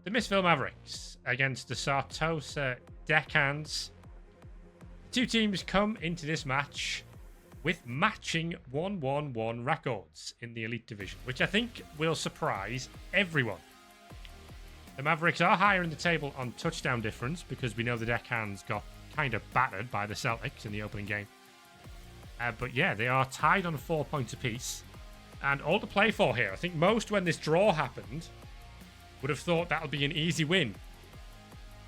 The Miszville Mavericks against the Sartosa Deckhands. Two teams come into this match with matching 1-1-1 records in the Elite Division, which I think will surprise everyone. The Mavericks are higher in the table on touchdown difference because we know the Deckhands got kind of battered by the Celtics in the opening game. But yeah, they are tied on 4 points apiece. And all to play for here. I think most, when this draw happened, would have thought that would be an easy win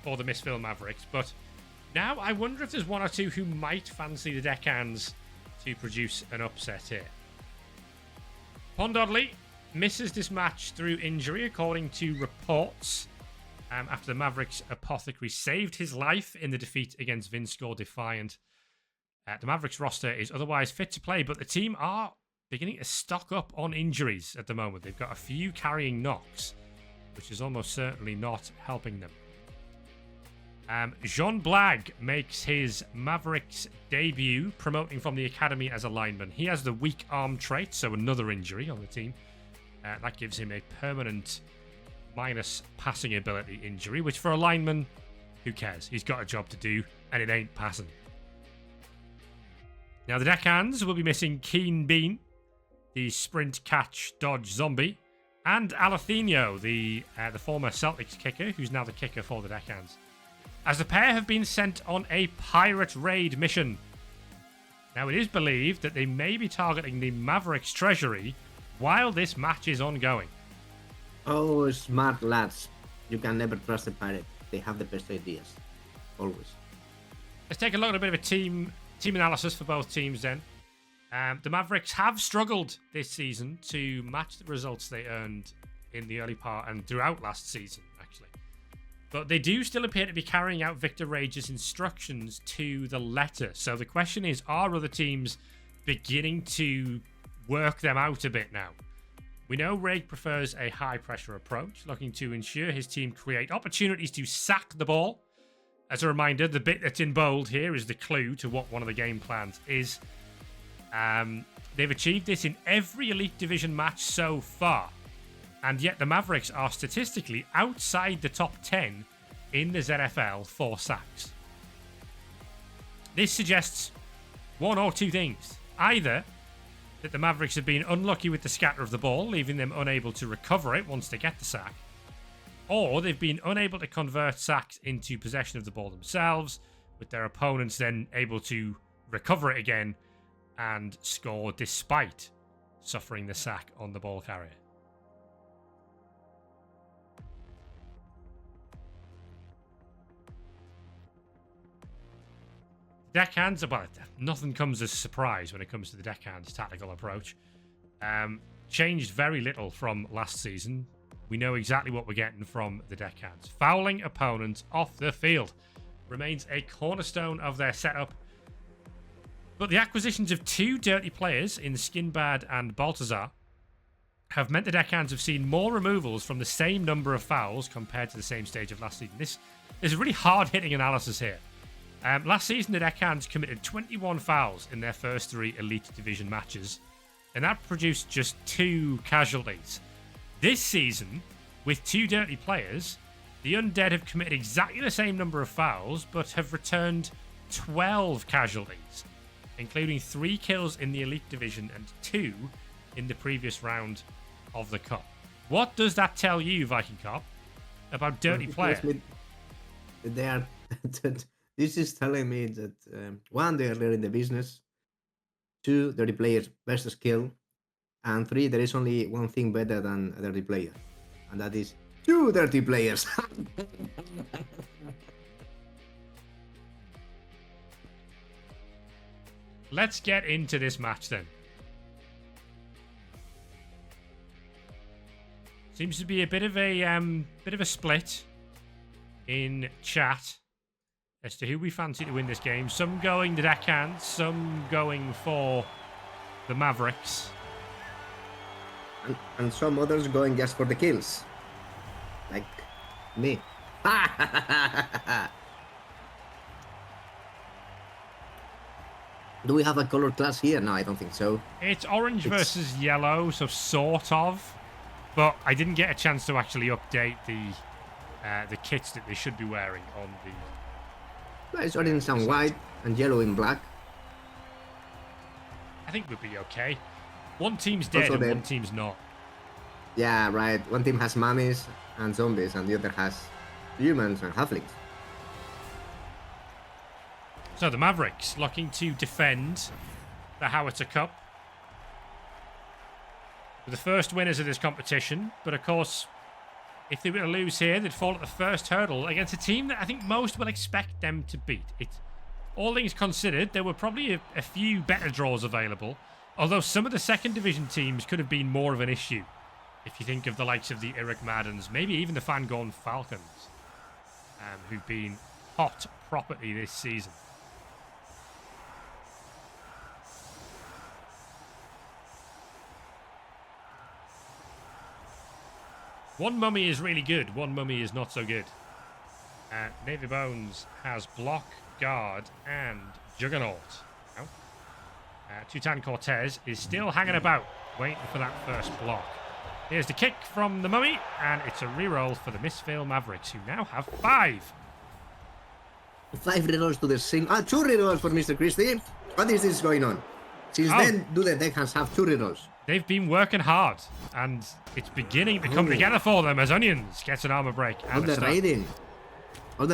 for the Miszville Mavericks. But now I wonder if there's one or two who might fancy the Deckhands to produce an upset here. Pondodley misses this match through injury, according to reports, after the Mavericks apothecary saved his life in the defeat against Vinscore Defiant. The Mavericks roster is otherwise fit to play, but the team are beginning to stock up on injuries at the moment. They've got a few carrying knocks, which is almost certainly not helping them. Jean Blague makes his Mavericks debut, promoting from the academy as a lineman. He has the weak arm trait, so another injury on the team. That gives him a permanent minus passing ability injury, which for a lineman, who cares? He's got a job to do, and it ain't passing. Now, the Deckhands will be missing Keen Bean, the sprint, catch, dodge zombie, and Alathenio, the former Celtics kicker, who's now the kicker for the Deckhands, as the pair have been sent on a pirate raid mission. Now, it is believed that they may be targeting the Mavericks treasury while this match is ongoing. Oh, smart lads. You can never trust the pirate. They have the best ideas. Always. Let's take a look at a bit of a team analysis for both teams then. The Mavericks have struggled this season to match the results they earned in the early part and throughout last season, actually. But they do still appear to be carrying out Victor Rage's instructions to the letter. So the question is, are other teams beginning to work them out a bit now? We know Rage prefers a high-pressure approach, looking to ensure his team create opportunities to sack the ball. As a reminder, the bit that's in bold here is the clue to what one of the game plans is. They've achieved this in every Elite Division match so far, and yet the Mavericks are statistically outside the top 10 in the ZFL for sacks. This suggests one or two things. Either that the Mavericks have been unlucky with the scatter of the ball, leaving them unable to recover it once they get the sack, or they've been unable to convert sacks into possession of the ball themselves, with their opponents then able to recover it again and score despite suffering the sack on the ball carrier. Deckhands, well, nothing comes as a surprise when it comes to the Deckhands' tactical approach. Changed very little from last season. We know exactly what we're getting from the Deckhands. Fouling opponents off the field remains a cornerstone of their setup. But the acquisitions of two dirty players in Skinbad and Baltazar have meant the Deckhands have seen more removals from the same number of fouls compared to the same stage of last season. This is a really hard-hitting analysis here. Last season, the Deckhands committed 21 fouls in their first 3 Elite Division matches, and that produced just 2 casualties. This season, with 2 dirty players, the Undead have committed exactly the same number of fouls, but have returned 12 casualties, including 3 kills in the Elite Division and 2 in the previous round of the Cup. What does that tell you, Viking Cop, about dirty players? They are. This is telling me that 1, they are learning the business. 2, dirty players best skill. And 3, there is only one thing better than a dirty player, and that is 2 dirty players. Let's get into this match then. Seems to be a bit of a split in chat as to who we fancy to win this game. Some going the Deckhands, some going for the Mavericks. And some others going just for the kills. Like me. Do we have a color class here? No, I don't think so. It's orange versus yellow, so sort of. But I didn't get a chance to actually update the kits that they should be wearing on the... Well, it's orange and white and yellow and black. I think we'll be okay. One team's dead and one team's not. Yeah, right. One team has mummies and zombies, and the other has humans and halflings. So the Mavericks looking to defend the Howitzer Cup. They're the first winners of this competition, but of course, if they were to lose here, they'd fall at the first hurdle against a team that I think most will expect them to beat. All things considered, there were probably a few better draws available, although some of the second division teams could have been more of an issue. If you think of the likes of the Irrick Maddens, maybe even the Fangorn Falcons, who've been hot property this season. One mummy is really good, one mummy is not so good. Navy Bones has block, guard, and juggernaut. No. Tutan Cortez is still hanging about, waiting for that first block. Here's the kick from the mummy, and it's a reroll for the Miszville Mavericks, who now have 5. 5 rerolls to the 2 rerolls for Mr. Christie. What is this going on? Since when do the Deckhands have 2 rerolls? They've been working hard, and it's beginning to come together for them as Onions gets an armor break. All the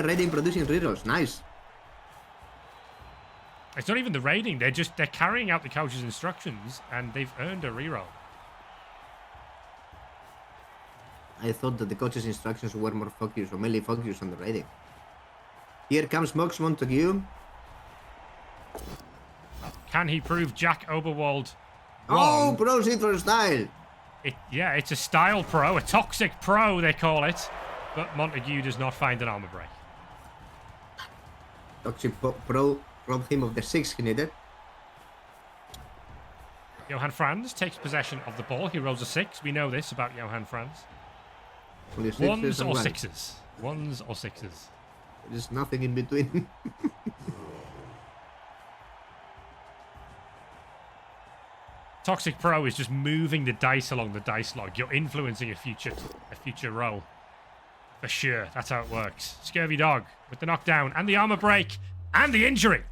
raiding producing rerolls. Nice. It's not even the raiding. They're carrying out the coach's instructions, and they've earned a reroll. I thought that the coach's instructions were more focused, or mainly focused on the raiding. Here comes Mox Montague. Can he prove Jack Oberwald wrong? Oh, pro Citron style. It's a style pro, a toxic pro they call it. But Montague does not find an armor break. Toxic pro robbed him of the 6 he needed. Johan Franz takes possession of the ball. He rolls a 6. We know this about Johan Franz. Ones or sixes? Ones or sixes? There's nothing in between. Toxic Pro is just moving the dice along the dice log. You're influencing a future roll. For sure, that's how it works. Scurvy Dog with the knockdown and the armor break and the injury.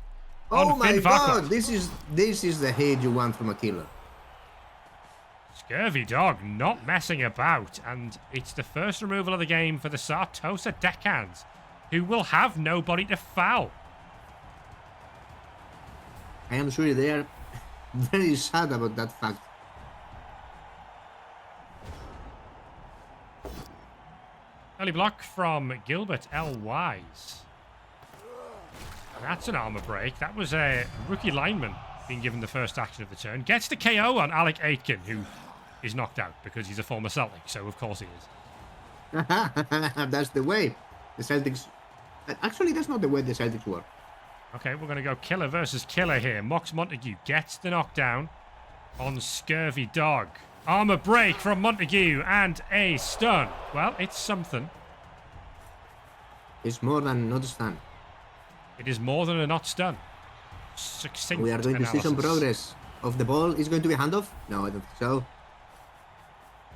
Oh my god, this is the hate you want from a killer. Scurvy Dog not messing about, and it's the first removal of the game for the Sartosa Deckhands, who will have nobody to foul. I am sure they are very sad about that fact. Early block from Gilbert L. Wise. That's an armor break. That was a rookie lineman being given the first action of the turn. Gets the KO on Alec Aitken, who is knocked out because he's a former Celtic, so of course he is. That's the way the Celtics... Actually, that's not the way the Celtics work. Okay, we're going to go killer versus killer here. Mox Montague gets the knockdown on Scurvy Dog. Armor break from Montague and a stun. Well, it's something. It's more than not stun. It is more than a not stun. Succinct we are going analysis. to see some progress. Of the ball is going to be a handoff? No, I don't think so.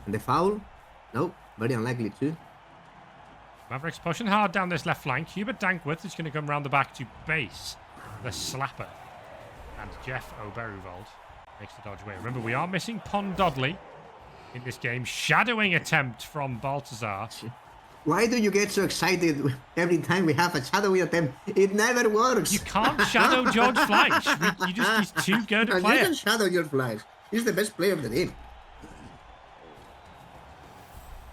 And the foul? No, very unlikely too. Mavericks pushing hard down this left flank. Hubert Dankworth is going to come round the back to base the slapper. And Jeff Oberuvald makes the dodge away. Remember, we are missing Pon Dodley in this game. Shadowing attempt from Baltazar. Why do you get so excited every time we have a shadowing attempt? It never works. You can't shadow George Fleisch. He's too good a player. You can shadow George Fleisch. He's the best player of the team.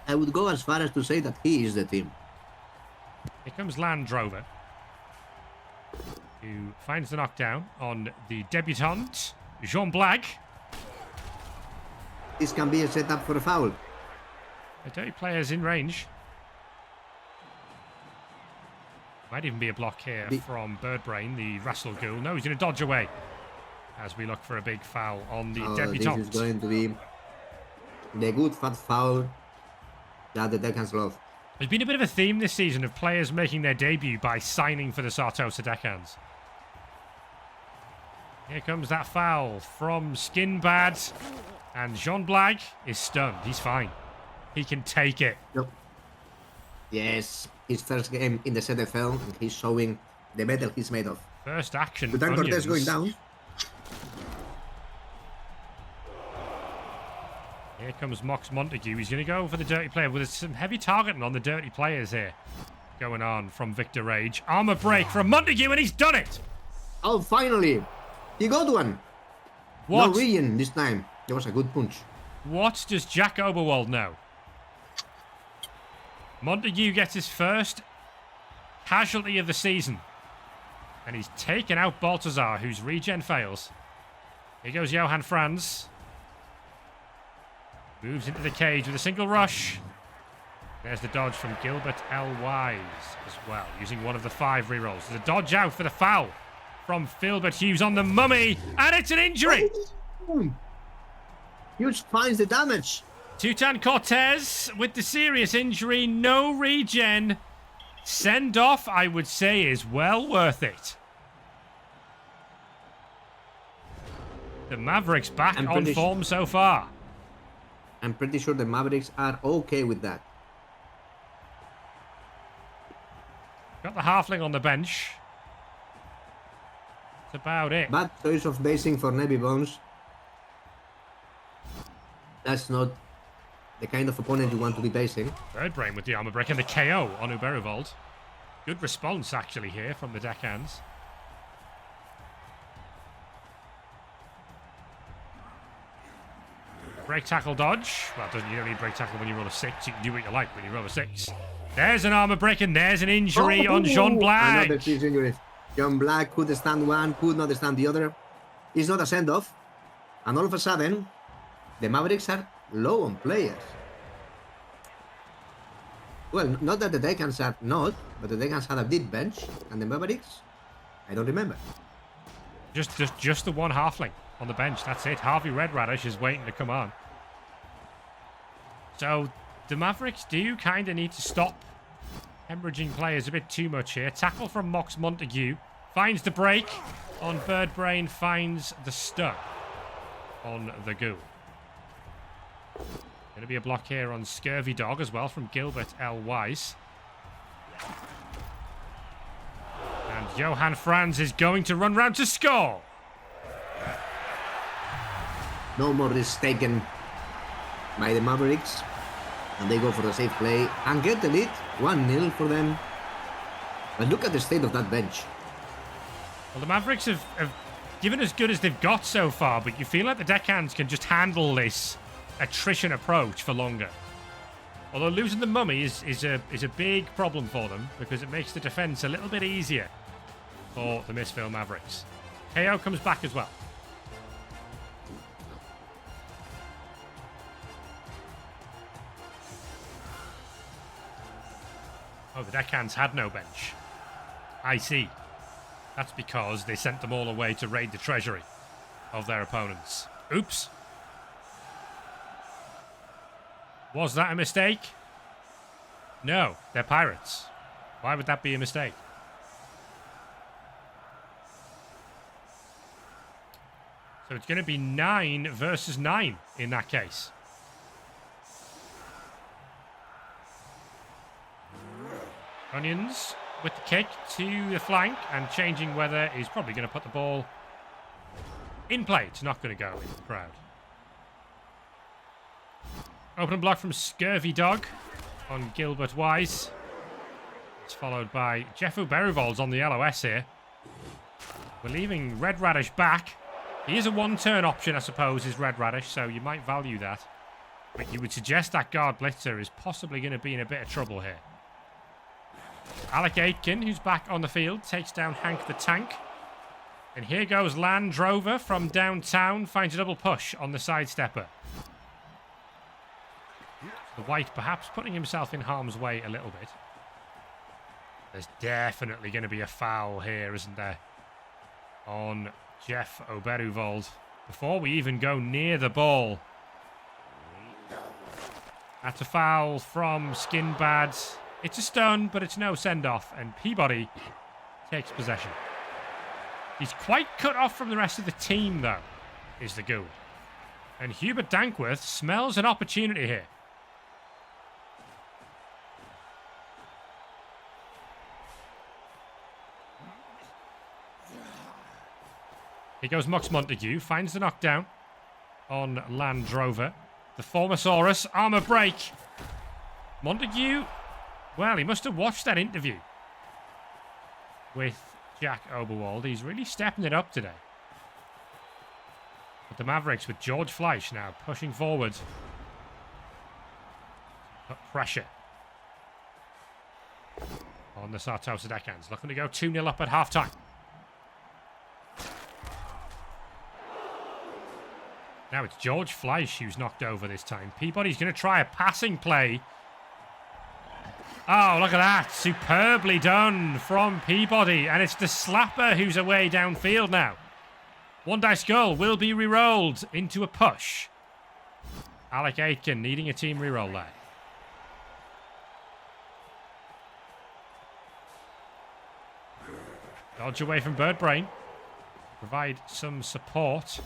I would go as far as to say that he is the team. Here comes Landrover, who finds the knockdown on the debutant, Jean Black. This can be a setup for a foul. The dirty player's in range. Might even be a block here from Birdbrain, the Russell Ghoul. No, he's going to dodge away as we look for a big foul on the debutant. This is going to be the good fat foul that the Deckhands love. There's been a bit of a theme this season of players making their debut by signing for the Sartosa Deckhands. Here comes that foul from Skinbad. And Jean Black is stunned. He's fine. He can take it. Yep. Yes, his first game in the ZFL, and he's showing the metal he's made of. First action. Tutan Cortez going down. Here comes Mox Montague. He's going to go for the dirty player with some heavy targeting on the dirty players here. Going on from Victor Rage. Armor break from Montague, and he's done it. Oh, finally. He got one. What? No region this time. That was a good punch. What does Jack Oberwald know? Montague gets his first casualty of the season. And he's taken out Baltazar, whose regen fails. Here goes Johan Franz. Moves into the cage with a single rush. There's the dodge from Gilbert L. Wise as well, using one of the 5 rerolls. There's a dodge out for the foul from Filbert Hughes on the mummy, and it's an injury. Hughes finds the damage. Tutan Cortez with the serious injury, no regen. Send off, I would say, is well worth it. The Mavericks back on form so far. I'm pretty sure the Mavericks are okay with that. Got the halfling on the bench. That's about it. Bad choice of basing for Nebby Bones. That's not the kind of opponent you want to be basing. Birdbrain with the armor break and the KO on Uberuvald. Good response, actually, here from the Deckhands. Break tackle dodge. Well, you don't need break tackle when you roll a 6. You can do what you like when you roll a 6. There's an armor break and there's an injury on Jean Black. Another 6 injuries. John Black could stand one, could not stand the other. It's not a send-off. And all of a sudden, the Mavericks are low on players. Well, not that the Deckhands are not, but the Deckhands had a deep bench, and the Mavericks, I don't remember. Just the one halfling on the bench. That's it. Harvey Red Radish is waiting to come on. So the Mavericks do kind of need to stop hemorrhaging players a bit too much here. Tackle from Mox Montague. Finds the break on Birdbrain. Finds the stun on the Ghoul. Going to be a block here on Scurvy Dog as well from Gilbert L. Wise. And Johan Franz is going to run round to score. No more risk taken by the Mavericks. And they go for a safe play and get the lead. 1-0 for them. But look at the state of that bench. Well, the Mavericks have given as good as they've got so far, but you feel like the Deckhands can just handle this attrition approach for longer. Although losing the mummy is a big problem for them because it makes the defense a little bit easier for the Miszville Mavericks. KO comes back as well. Oh, the Deckhands had no bench. I see. That's because they sent them all away to raid the treasury of their opponents. Oops. Was that a mistake? No, they're pirates. Why would that be a mistake? So it's going to be 9 versus 9 in that case. Onions with the kick to the flank and changing weather is probably going to put the ball in play. It's not going to go into the crowd. Open block from Scurvy Dog on Gilbert Wise. It's followed by Jeff Uberuvald's on the LOS here. We're leaving Red Radish back. He is a one-turn option, I suppose, is Red Radish, so you might value that. But you would suggest that guard blitzer is possibly going to be in a bit of trouble here. Alec Aitken, who's back on the field, takes down Hank the Tank. And here goes Land Drover from downtown, finds a double push on the sidestepper. The White perhaps putting himself in harm's way a little bit. There's definitely going to be a foul here, isn't there? On Jeff Oberuvald. Before we even go near the ball. That's a foul from Skinbad. It's a stun, but it's no send-off, and Peabody takes possession. He's quite cut off from the rest of the team, though, is the Ghoul. And Hubert Dankworth smells an opportunity here. Here goes Mox Montague. Finds the knockdown on Landrover. The Formosaurus. Armor break. Montague. Well, he must have watched that interview with Jack Oberwald. He's really stepping it up today. But the Mavericks with George Fleisch now pushing forward. Put pressure on the Sartosa Deckhands. Looking to go 2-0 up at halftime. Now it's George Fleisch who's knocked over this time. Peabody's going to try a passing play. Oh, look at that. Superbly done from Peabody. And it's the slapper who's away downfield now. One dice goal will be re-rolled into a push. Alec Aitken needing a team re-roll there. Dodge away from Birdbrain. Provide some support.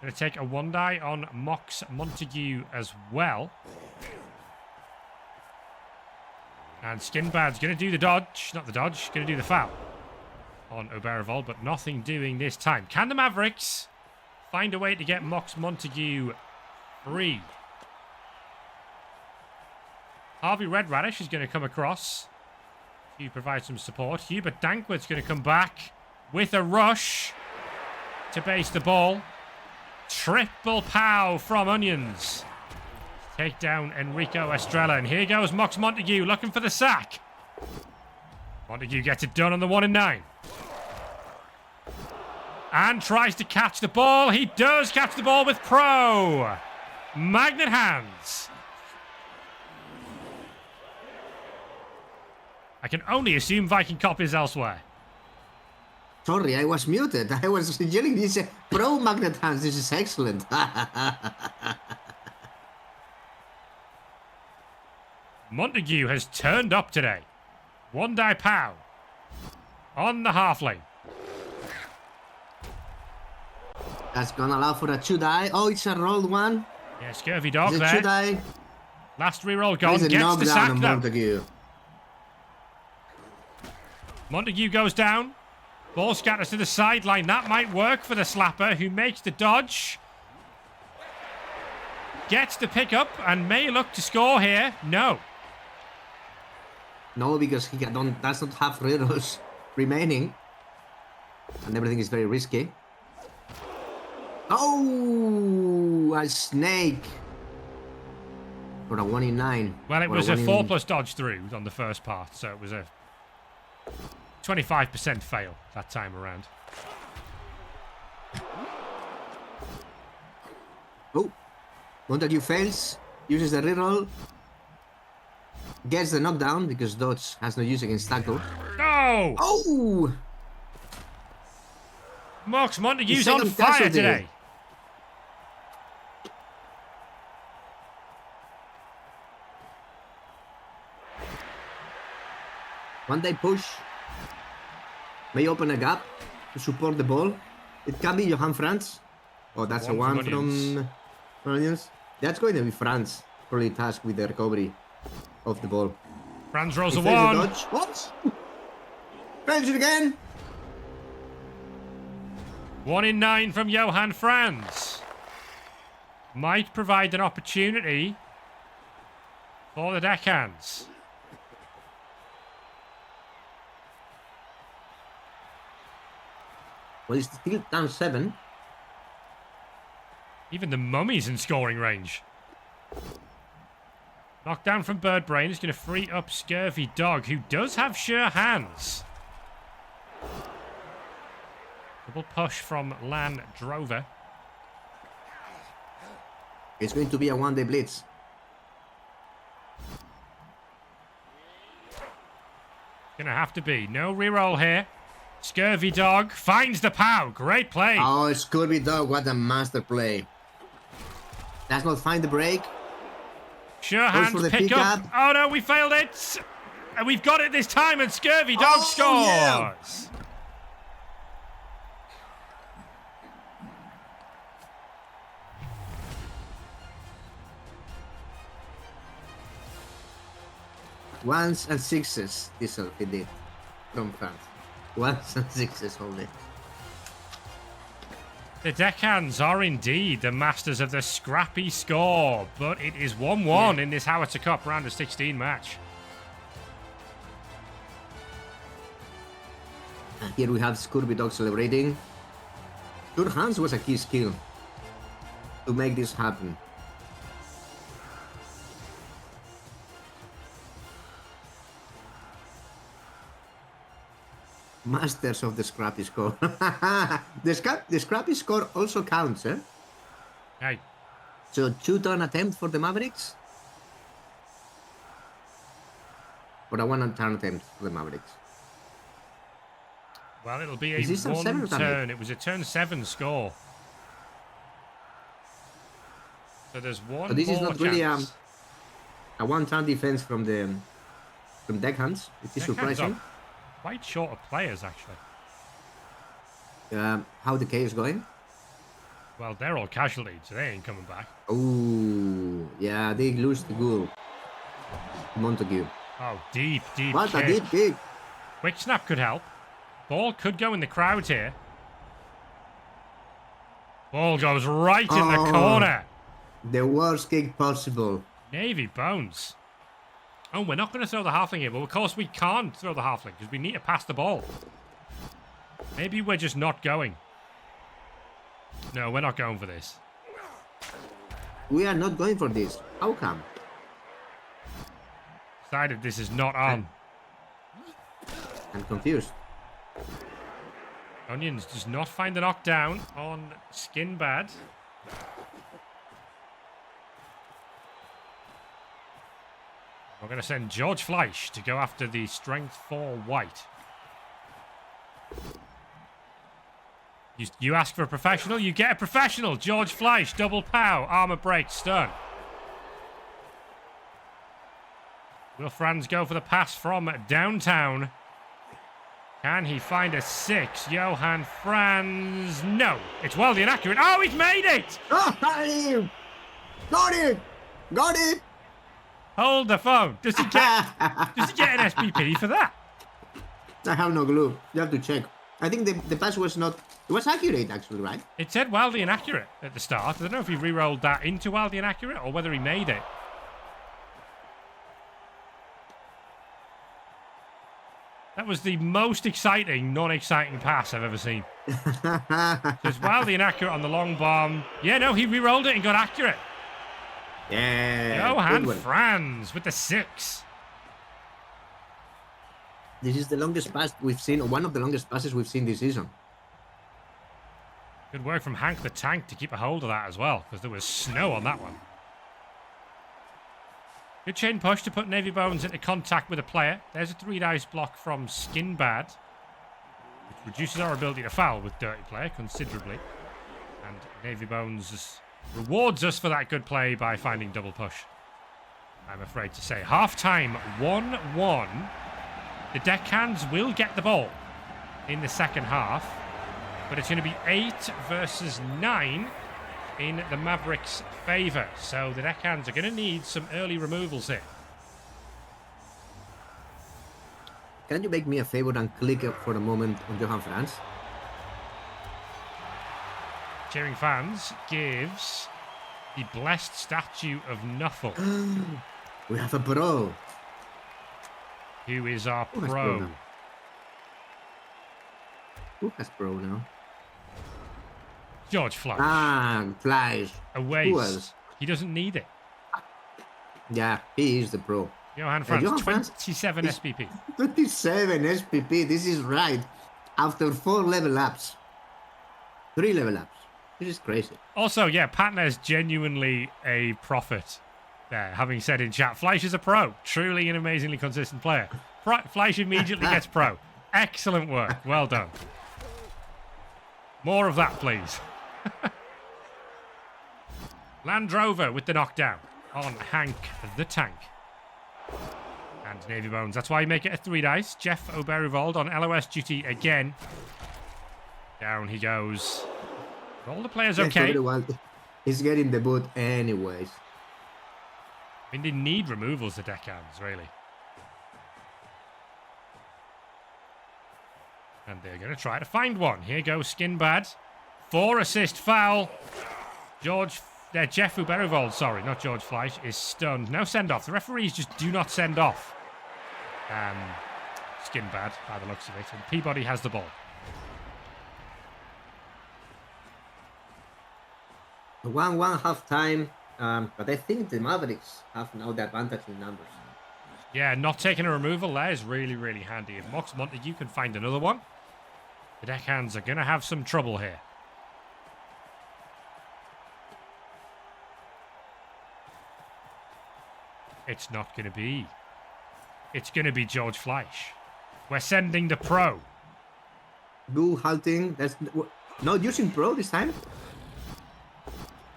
Going to take a one die on Mox Montague as well. And Skinbad's going to do the dodge. Not the dodge. Going to do the foul on Oberavold, but nothing doing this time. Can the Mavericks find a way to get Mox Montague free? Harvey Redradish is going to come across to provide some support. Hubert Dankworth's going to come back with a rush to base the ball. Triple pow from Onions. Take down Enrico Estrella. And here goes Mox Montague looking for the sack. Montague gets it done on the 1-9. And tries to catch the ball. He does catch the ball with pro. Magnet hands. I can only assume Viking Cop is elsewhere. Sorry, I was muted. I was yelling this pro magnet hands. This is excellent. Montague has turned up today. One die pow on the half lane. That's gonna allow for a 2-die. Oh, it's a rolled one. Yeah, Scurvy Dog it's a there. 2-die. Last reroll gone. Gets the sack on though. Montague. Montague goes down. Ball scatters to the sideline. That might work for the slapper who makes the dodge. Gets the pickup and may look to score here. No. No, because he does not have rerolls remaining. And everything is very risky. Oh, a snake. For a 1-9. Well, it was a 4+ dodge through on the first part, so it was a 25% fail that time around. Oh, Montague fails, uses the reroll, gets the knockdown because dodge has no use against tackle. No! Oh! Mox Montague's on fire today. One day push may open a gap to support the ball. It can be Johan Franz. Oh, that's a one from Onions. That's going to be Franz. Probably tasked with the recovery of the ball. Franz rolls a one. Dodge. What? Franz it again. 1-9 from Johan Franz. Might provide an opportunity for the Deckhands. Well, it's still down 7. Even the Mummy's in scoring range. Knockdown from Birdbrain is going to free up Scurvy Dog, who does have sure hands. Double push from Lan Drover. It's going to be a one-day blitz. Gonna have to be. No reroll here. Scurvy Dog finds the pow. Great play. Oh, Scurvy Dog, what a master play. Does not find the break. Sure hands pick up. Oh no, we failed it. And we've got it this time, and Scurvy Dog scores. Yeah. Ones and sixes, this he did from France. Ones and sixes only. The Deckhands are indeed the masters of the scrappy score, but it is 1-1 in this Howitzer Cup round of 16 match. And here we have Scurvy Dog celebrating. Sure hands was a key skill to make this happen. Masters of the scrappy score. the scrappy score also counts, eh? Hey. So 2-turn attempt for the Mavericks? Or a 1-turn attempt for the Mavericks? Well, it'll be a Is this a 7 turn. It was a turn 7 score. So there's one. So this is not really chance. a 1-turn defense from Deckhands. It is surprising. Quite short of players, actually. How the K is going? Well, they're all casualties, so they ain't coming back. Oh, yeah, they lose the goal. Montague. Oh, deep What kick. a deep kick. Quick snap could help. Ball could go in the crowd here. Ball goes right in the corner. The worst kick possible. Navy Bones. Oh, we're not going to throw the halfling here, but of course we can't throw the halfling because we need to pass the ball. Maybe we're just not going. No, we're not going for this. We are not going for this. How come? Decided this is not on. I'm confused. Onions does not find the knockdown on Skin Bad. We're going to send George Fleisch to go after the strength 4 white. You ask for a professional, you get a professional. George Fleisch, double pow, armor break, stun. Will Franz go for the pass from downtown? Can he find a 6? Johan Franz. No, it's wildly inaccurate. Oh, he's made it! Got it! Got it! Hold the phone. Does he get an SPP for that? I have no clue. You have to check. I think the pass was not... It was accurate, actually, right? It said wildly inaccurate at the start. I don't know if he re-rolled that into wildly inaccurate or whether he made it. That was the most exciting, non-exciting pass I've ever seen. So it's wildly inaccurate on the long bomb. Yeah, no, he re-rolled it and got accurate. Yeah. Johan Franz with the 6. This is the longest pass we've seen, or one of the longest passes we've seen this season. Good work from Hank the Tank to keep a hold of that as well, because there was snow on that one. Good chain push to put Navy Bones into contact with a player. There's a 3-dice block from Skin Bad, which reduces our ability to foul with Dirty Player considerably. And Navy Bones rewards us for that good play by finding double push. I'm afraid to say. Half-time, 1-1. The Deckhands will get the ball in the second half, but it's going to be 8 versus 9 in the Mavericks' favour. So the Deckhands are going to need some early removals here. Can you make me a favor and click for a moment on Johan Franz? Cheering fans gives the blessed statue of Nuffle. We have a pro. Who is our Who has pro? now? Who has pro now? George Fleisch. Ah, Fleisch. A Who waste. else? He doesn't need it. Yeah, he is the pro. Johan Franz, Johan Franz 27 is- SPP. 27 SPP, this is right. After 4 level ups. 3 level ups. This is crazy. Also, yeah, Patner's genuinely a prophet there, having said in chat, Fleisch is a pro. Truly an amazingly consistent player. Fleisch immediately gets pro. Excellent work. Well done. More of that, please. Land Rover with the knockdown on Hank the Tank. And Navy Bones. That's why you make it a 3-dice. Jeff Oberivald on LOS duty again. Down he goes. Are all the players Yes, okay? everyone is getting the boot anyways. I mean, they need removals, the Deckhands, really. And they're going to try to find one. Here goes Skin Bad. 4-assist foul. Jeff Uberovold, sorry, not George Fleisch, is stunned. No send-off. The referees just do not send off. Skin bad by the looks of it. And Peabody has the ball. The 1-1 half time, but I think the Mavericks have now the advantage in numbers. Yeah, not taking a removal there is really, really handy. If Mox Montague can find another one, the Deckhands are going to have some trouble here. It's not going to be. It's going to be George Fleisch. We're sending the pro. Go halting. That's not using pro this time.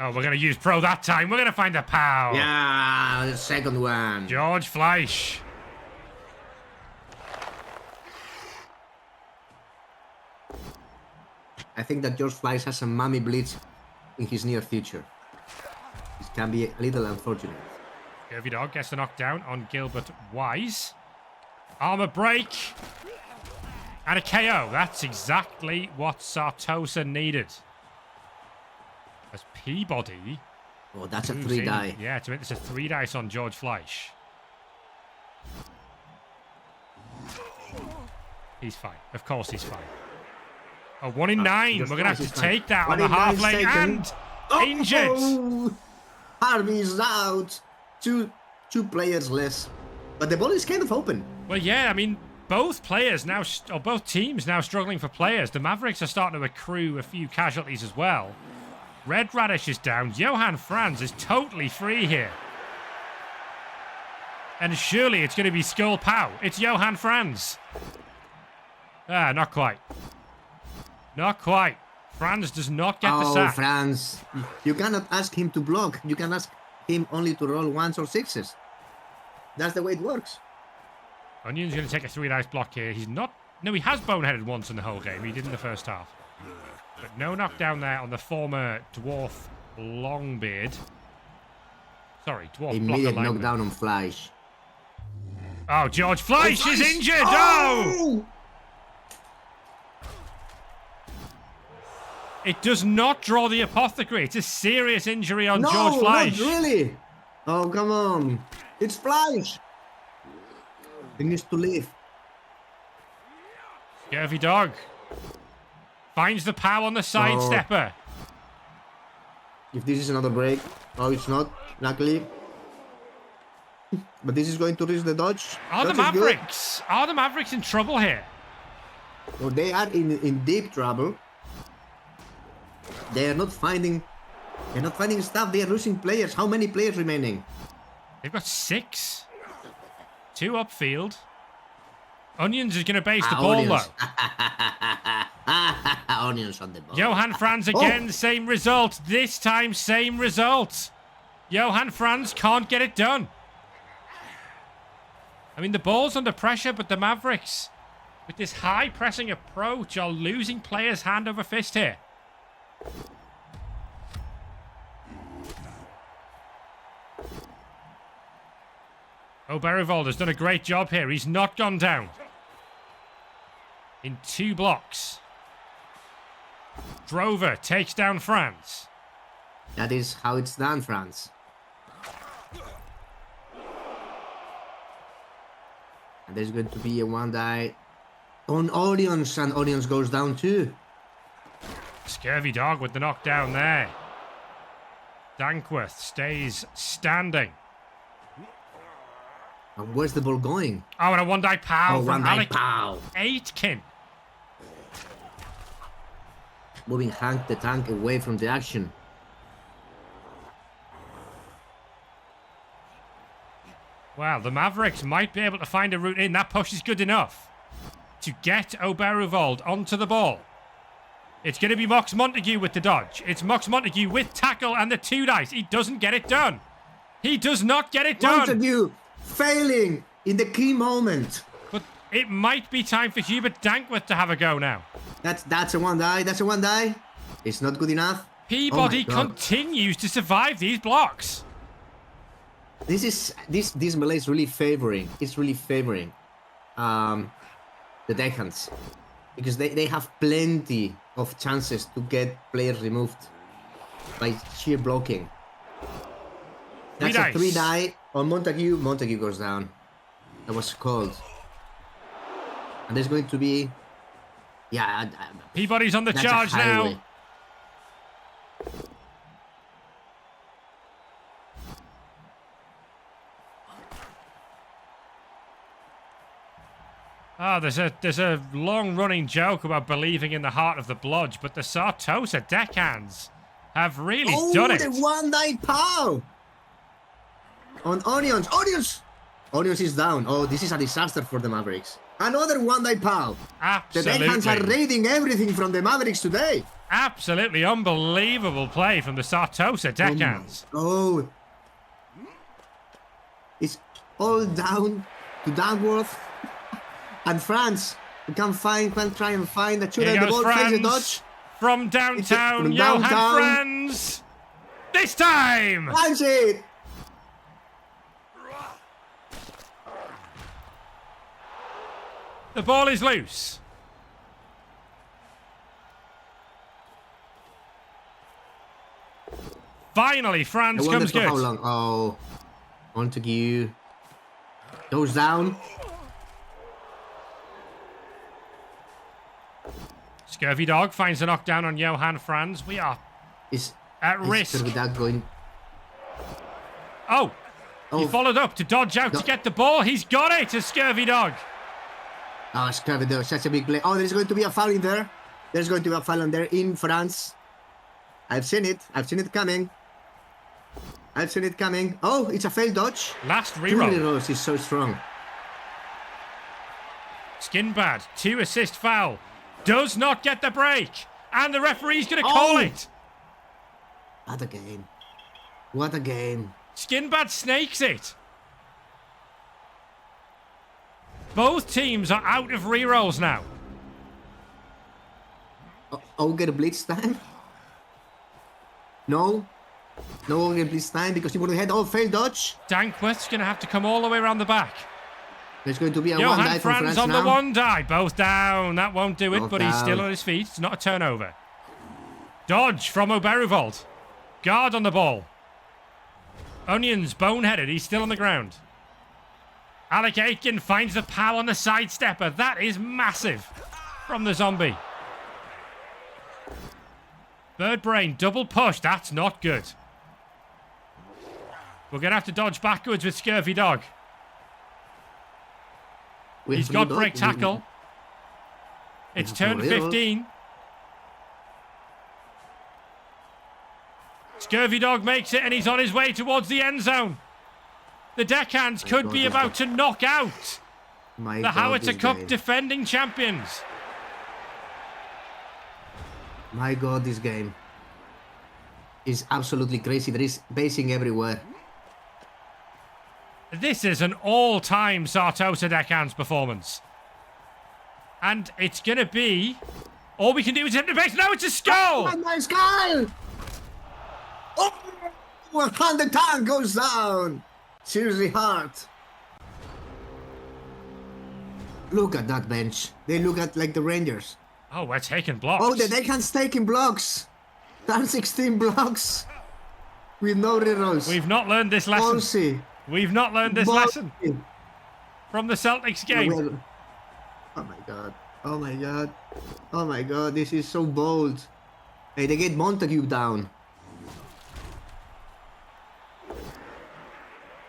Oh, we're going to use pro that time. We're going to find a pow. Yeah, the second one. George Fleisch. I think that George Fleisch has a mummy blitz in his near future. This can be a little unfortunate. Curvy Dog gets the knockdown on Gilbert Wise. Armor break. And a KO. That's exactly what Sartosa needed. As Peabody. Oh, that's a 3-die. Yeah, to make this a 3-dice on George Fleisch. He's fine. Of course he's fine. Oh, 1 in 9. We're going to have to take that on the half lane. And injured. Oh, Harvey is out. Two players less. But the ball is kind of open. Well, yeah, I mean, both players now, or both teams now struggling for players. The Mavericks are starting to accrue a few casualties as well. Red Radish is down. Johan Franz is totally free here. And surely it's going to be Skull Pow. It's Johan Franz. Ah, not quite. Not quite. Franz does not get the sack. Oh, Franz. You cannot ask him to block. You can ask him only to roll 1s or 6s. That's the way it works. Onion's going to take a 3-dice block here. He's not... No, he has boneheaded once in the whole game. He did in the first half. But no knockdown there on the former Dwarf Longbeard. Sorry, Dwarf Immediate Blocker knockdown on Fleisch. Oh, George Fleisch is injured! Oh! It does not draw the apothecary. It's a serious injury on George Fleisch. No, not really. Oh, come on. It's Fleisch. He needs to leave. Curvy Dog. Finds the pow on the sidestepper. If this is another break. Oh, it's not. Luckily. But this is going to reach the dodge. Are the Mavericks in trouble here? Well, they are in deep trouble. They are not finding. They're not finding stuff. They are losing players. How many players remaining? They've got 6. 2 upfield. Onions is going to base the ball Onions. though. Onions on the ball. Johan Franz again, same result. This time, same result. Johan Franz can't get it done. I mean, the ball's under pressure, but the Mavericks, with this high pressing approach, are losing players hand over fist here. Obervold has done a great job here. He's not gone down. In 2 blocks. Drover takes down Franz. That is how it's done, Franz. And there's going to be a 1-die on Onions, and Onions goes down too. Scurvy Dog with the knockdown there. Dankworth stays standing. And where's the ball going? Oh, and a 1-die pow from 1-die Alec pow. Aitken. Moving Hank the Tank away from the action. Well, the Mavericks might be able to find a route in. That push is good enough to get Obervold onto the ball. It's going to be Mox Montague with the dodge. It's Mox Montague with tackle and the 2-dice. He doesn't get it done. He does not get it done. Montague failing in the key moment. But it might be time for Hubert Dankworth to have a go now. That's a 1-die. That's a 1-die. It's not good enough. Peabody continues to survive these blocks. This melee is really favoring. It's really favoring the Deckhands. because they have plenty of chances to get players removed by sheer blocking. That's a 3-die on Montague. Montague goes down. That was cold. And there's going to be... Yeah. Peabody's on the charge now. Oh, there's a long-running joke about believing in the heart of the bludge, but the Sartosa Deckhands have really done it. Oh, the one-die pow! On Onions. Onions is down. Oh, this is a disaster for the Mavericks. Another one-die pow. Absolutely. The Deckhands are raiding everything from the Mavericks today. Absolutely unbelievable play from the Sartosa Deckhands. Oh. It's all down to Danworth. And France can try and find the shooter. The ball finds a dodge. From downtown, Johan Franz. This time! Finds it! The ball is loose. Finally, Franz comes good. How long? Oh, Montague goes down. Scurvy Dog finds a knockdown on Johan Franz. We are at risk. Going... Oh, he followed up to dodge out to get the ball. He's got it to Scurvy Dog. Oh, Scurvy Dog, such a big play. Oh, there's going to be a foul in there. There's going to be a foul in there in France. I've seen it. I've seen it coming. I've seen it coming. Oh, it's a failed dodge. Last reroll. 2 rerolls is so strong. Skinbad, 2-assist foul. Does not get the break. And the referee's going to call it. What a game. What a game. Skinbad snakes it. Both teams are out of rerolls now. Oh, get a blitz time? No. No get blitz time because he would have had all failed dodge. Dankwith's going to have to come all the way around the back. There's going to be a one-die from France on now. the one-die. Both down. That won't do it, Both but down. He's still on his feet. It's not a turnover. Dodge from Oberuvald. Guard on the ball. Onions boneheaded. He's still on the ground. Alec Aitken finds the pow on the sidestepper. That is massive from the zombie. Birdbrain double push. That's not good. We're going to have to dodge backwards with Scurvy Dog. He's got break tackle. It's turn 15. Scurvy Dog makes it and he's on his way towards the end zone. The Deckhands could be about to knock out the Howitzer Cup defending champions. My God, this game is absolutely crazy. There is basing everywhere. This is an all-time Sartosa Deckhands performance. And it's going to be... All we can do is hit the base. Now it's a skull! Oh, nice goal! Oh! And the tank goes down! Seriously hard. Look at that bench. They look at like the Rangers. Oh, we're taking blocks. Oh, the Deckhands taking blocks. That's 16 blocks. With no rerolls. We've not learned this lesson. Ballsy. We've not learned this lesson from the Celtics game. Oh my God. Oh my God. Oh my God. This is so bold. Hey, they get Montague down.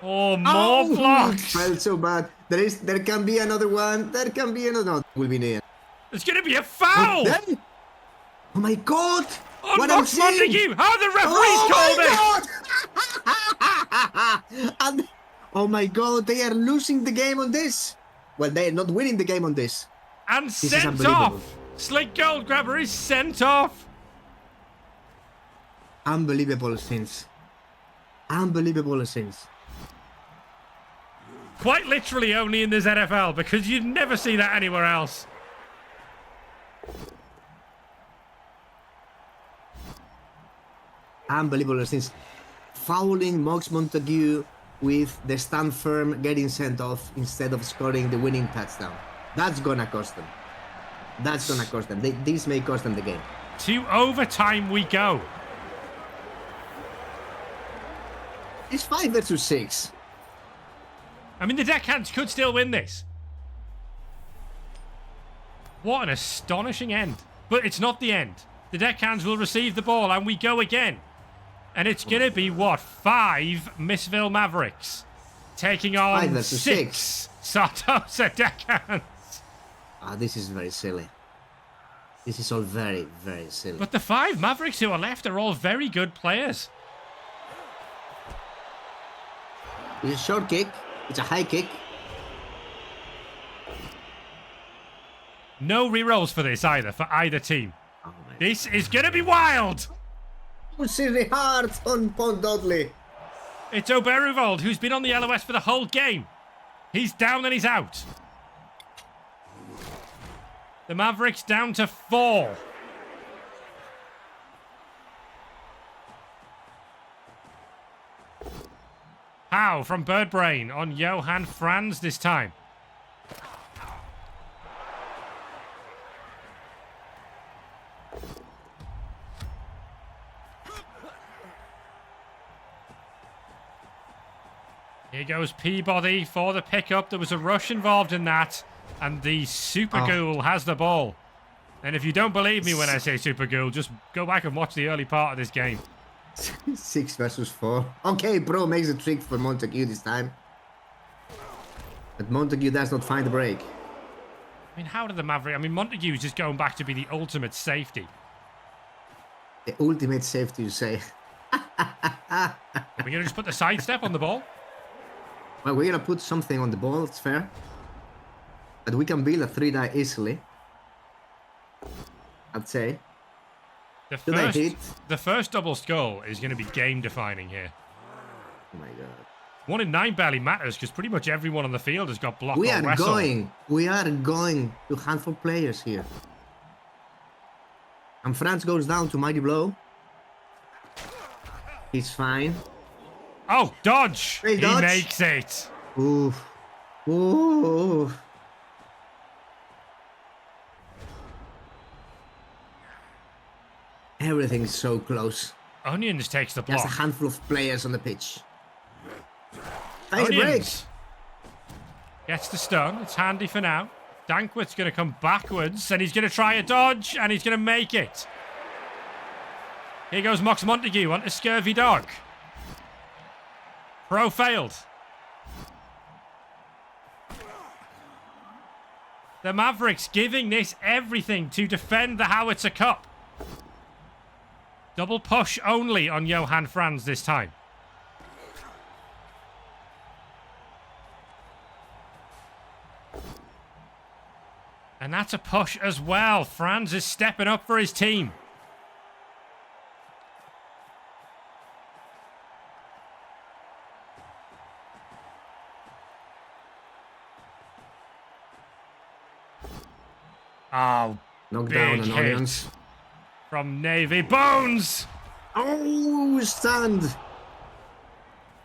Oh, more blocks. Felt so bad. There can be another one. There can be another. No, will be near. There's going to be a foul. Oh my God. On Max Montague. How the referees called it. And, oh my God. They are losing the game on this. Well, they are not winning the game on this. And this sent off. Slick Gold Grabber is sent off. Unbelievable scenes. Unbelievable scenes. Quite literally only in the ZFL, because you'd never see that anywhere else. Unbelievable scenes. Fouling Max Montague with the stand firm getting sent off instead of scoring the winning touchdown. That's gonna cost them. That's gonna cost them. This may cost them the game. To overtime we go. It's 5 versus 6. I mean, the Deckhands could still win this. What an astonishing end. But it's not the end. The Deckhands will receive the ball and we go again. And it's going to be, what, 5 Miszville Mavericks taking on 5 versus 6 Sartosa Deckhands. This is very silly. This is all very, very silly. But the 5 Mavericks who are left are all very good players. It's a short kick. It's a high kick. No rerolls for this either, for either team. Oh, This is going to be wild. Silly hard on Pont Dudley. It's Oberuvold, who's been on the LOS for the whole game. He's down and he's out. The Mavericks down to 4. Howe from Birdbrain on Johan Franz this time. Here goes Peabody for the pickup. There was a rush involved in that. And the Super Ghoul has the ball. And if you don't believe me when I say Super Ghoul, just go back and watch the early part of this game. 6 versus 4. Okay, bro makes a trick for Montague this time. But Montague does not find the break. I mean, how did the Maverick... I mean, Montague's just going back to be the ultimate safety. The ultimate safety, you say. Are we going to just put the sidestep on the ball? Well, we're going to put something on the ball, it's fair. But we can build a 3-die easily. I'd say. The first double skull is going to be game-defining here. Oh my god. 1 in 9 barely matters because pretty much everyone on the field has got block We or are wrestle. going to handful players here. And Franz goes down to Mighty Blow. He's fine. Oh, dodge! Hey, he dodge. makes it. Oof. Ooh. Everything's so close. Onions takes the block. Just a handful of players on the pitch. Nice break. Onions gets the stun. It's handy for now. Dankwit's going to come backwards and he's going to try a dodge and he's going to make it. Here goes Mox Montague onto Scurvy Dog. Pro failed. The Mavericks giving this everything to defend the Howitzer Cup. Double push only on Johan Franz this time. And that's a push as well. Franz is stepping up for his team. Oh, Knockdown big and hit Onions. from Navy. Bones! Oh, stand.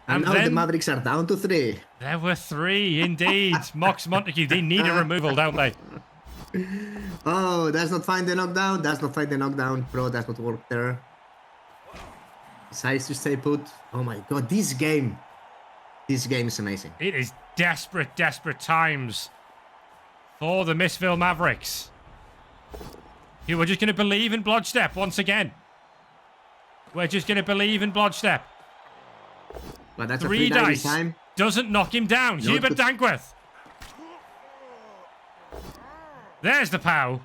And now the then Mavericks are down to 3. there were 3 indeed. Mox Montague, they need a removal, don't they? Oh, that's not find the knockdown. That's not find the knockdown. Bro, that's not work there. Decides to stay put. Oh my god, this game is amazing. It is desperate, desperate times for the Miszville Mavericks. Who are just going to believe in Blodstep once again. We're just going to believe in Blodstep. But that's 3 a 3-die dice. this time. Doesn't knock him down. No, Hubert but- Dankwith. There's the pow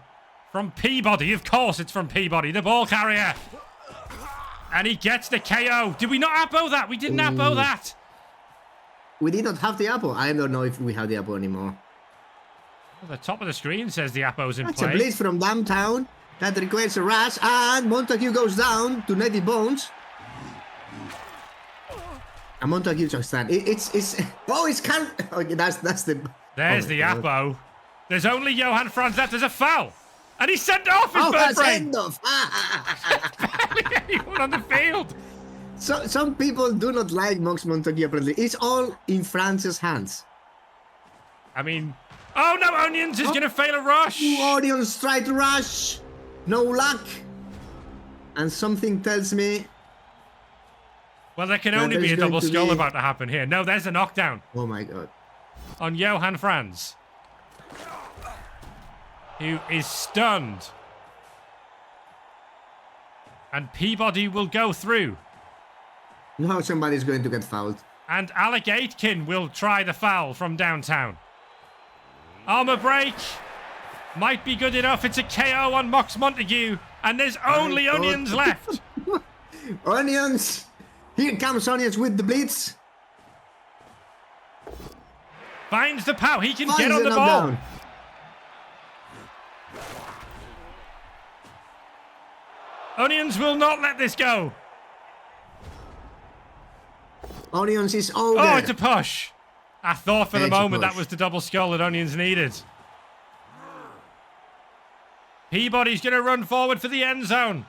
from Peabody. Of course it's from Peabody, the ball carrier. And he gets the KO. Did we not Apo that? We didn't Apo that. We did not have the apple. I don't know if we have the apple anymore. Well, the top of the screen says the Apo's in That's a play. blitz from downtown. That requires a rush. And Montague goes down to Navy Bones. And Montague just stand. Oh, it's can't. Okay, that's the. There's the Apo. There's only Johan Franz left. There's a foul. And he sent off his bird that's brain. end of. Barely anyone on the field. So some people do not like Mox Montague apparently. It's all in France's hands. I mean, Oh no, Onions is going to fail a rush. Onions try to rush. No luck. And something tells me... Well, there can only be a double skull about to happen here. No, there's a knockdown. Oh my god. On Johan Franz. Who is stunned. And Peabody will go through. Now somebody's going to get fouled. And Alec Aitken will try the foul from downtown. Armour break. Might be good enough. It's a KO on Mox Montague. And there's only Onions left. Onions. Here comes Onions with the blitz. Finds the pow. He can get on the ball. Down. Onions will not let this go. Onions is over. Oh, it's a push. I thought for the moment that was the double skull that Onions needed. Peabody's going to run forward for the end zone.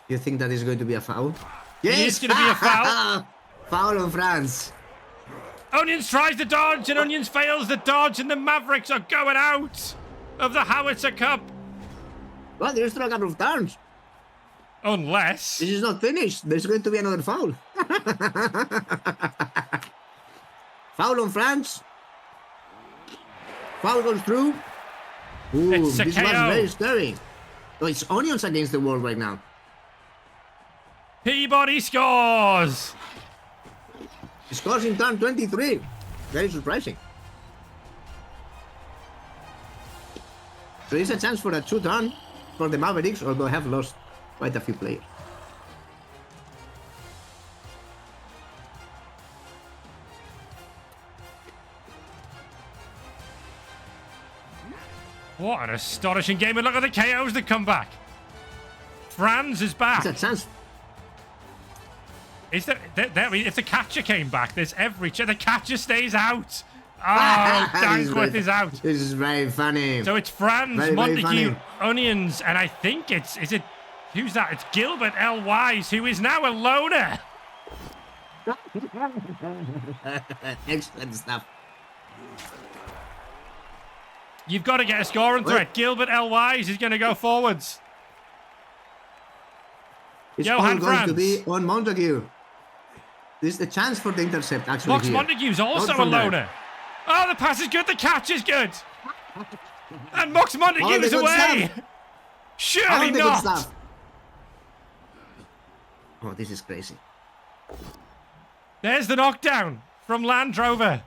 You think that is going to be a foul? Yes, it's going to be a foul. Foul on France. Onions tries the dodge and Onions fails the dodge and the Mavericks are going out of the Howitzer Cup. Well, there's still a couple of turns. Unless... This is not finished. There's going to be another foul. Foul on France. Foul goes through. Ooh, it's a this KO. was very scary. Oh, it's Onions against the wall right now. Peabody scores. He scores in turn 23. Very surprising. So there's a chance for a 2-turn for the Mavericks, although have lost quite a few players. What an astonishing game. And look at the KOs that come back. Franz is back. It's a chance. Is there, if the catcher came back, there's every chance. The catcher stays out. Oh, Danquith is out. This is very funny. So it's Franz, very, Montague, Onions, and I think who's that? It's Gilbert L. Wise, who is now a loner. Excellent stuff. You've got to get a scoring threat. Gilbert L. Wise is going to go forwards. It's all going to be on Montague. This is the chance for the intercept, actually. Mox Montague's also a loner. Oh, the pass is good. The catch is good. And Mox Montague is away. Surely not. Oh, this is crazy. There's the knockdown from Land Rover.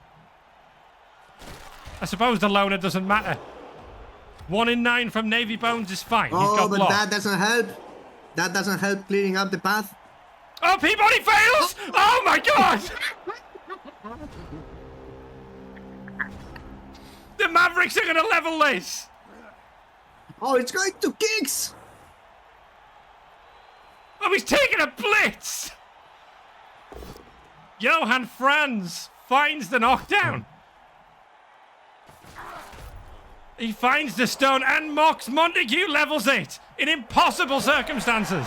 I suppose the loner doesn't matter. 1 in 9 from Navy Bones is fine. He's got but blocked. that doesn't help. That doesn't help clearing up the path. Oh, Peabody fails! Oh my god! The Mavericks are going to level this. Oh, it's going to kicks. Oh, he's taking a blitz. Johan Franz finds the knockdown. He finds the stone and Mox Montague levels it in impossible circumstances.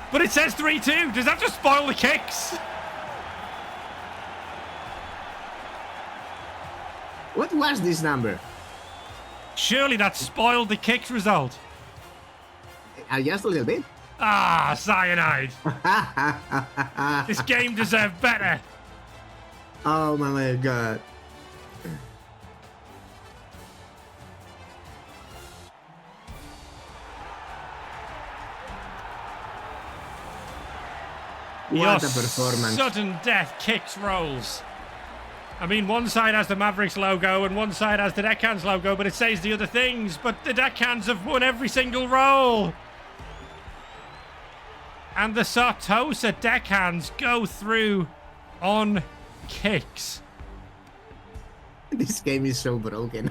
But it says 3-2. Does that just spoil the kicks? What was this number? Surely that spoiled the kicks result. Just a little bit. Ah, cyanide. This game deserved better. Oh my god. What a performance. Sudden death kicks rolls. I mean, one side has the Mavericks logo and one side has the Deckhands logo, but it says the other things. But the Deckhands have won every single roll. And the Sartosa Deckhands go through on kicks. This game is so broken.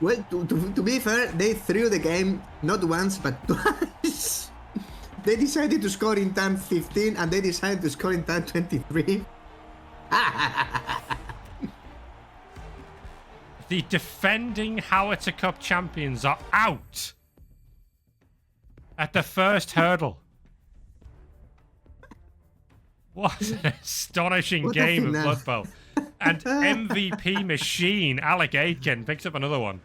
Well, to be fair, they threw the game not once but twice. They decided to score in time 15 and they decided to score in time 23. The defending Howitzer Cup champions are out at the first hurdle. What an astonishing game of Blood Bowl. And MVP machine Alec Aitken picks up another one.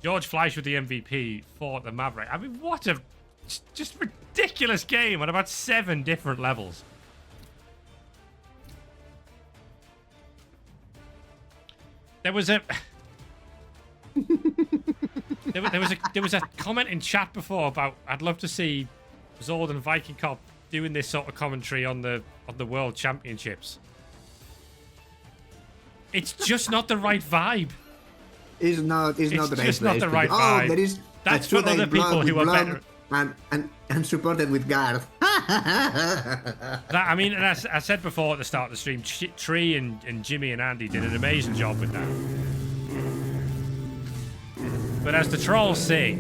George Fleisch with the MVP for the Maverick. I mean, what a just ridiculous game on about 7 different levels. There was a there was a comment in chat before about I'd love to see Zord and Viking Cop doing this sort of commentary on the World Championships. It's just not the right vibe. It's not the right just not the right vibe. Oh, there is that's for other people who are better. And supported with Garth. I mean, and as I said before at the start of the stream, Tree and Jimmy and Andy did an amazing job with that. But as the trolls say,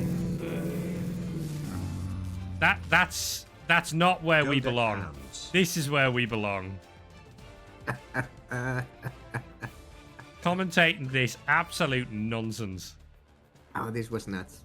that's not where we belong. This is where we belong. Commentating this absolute nonsense. Oh, this was nuts.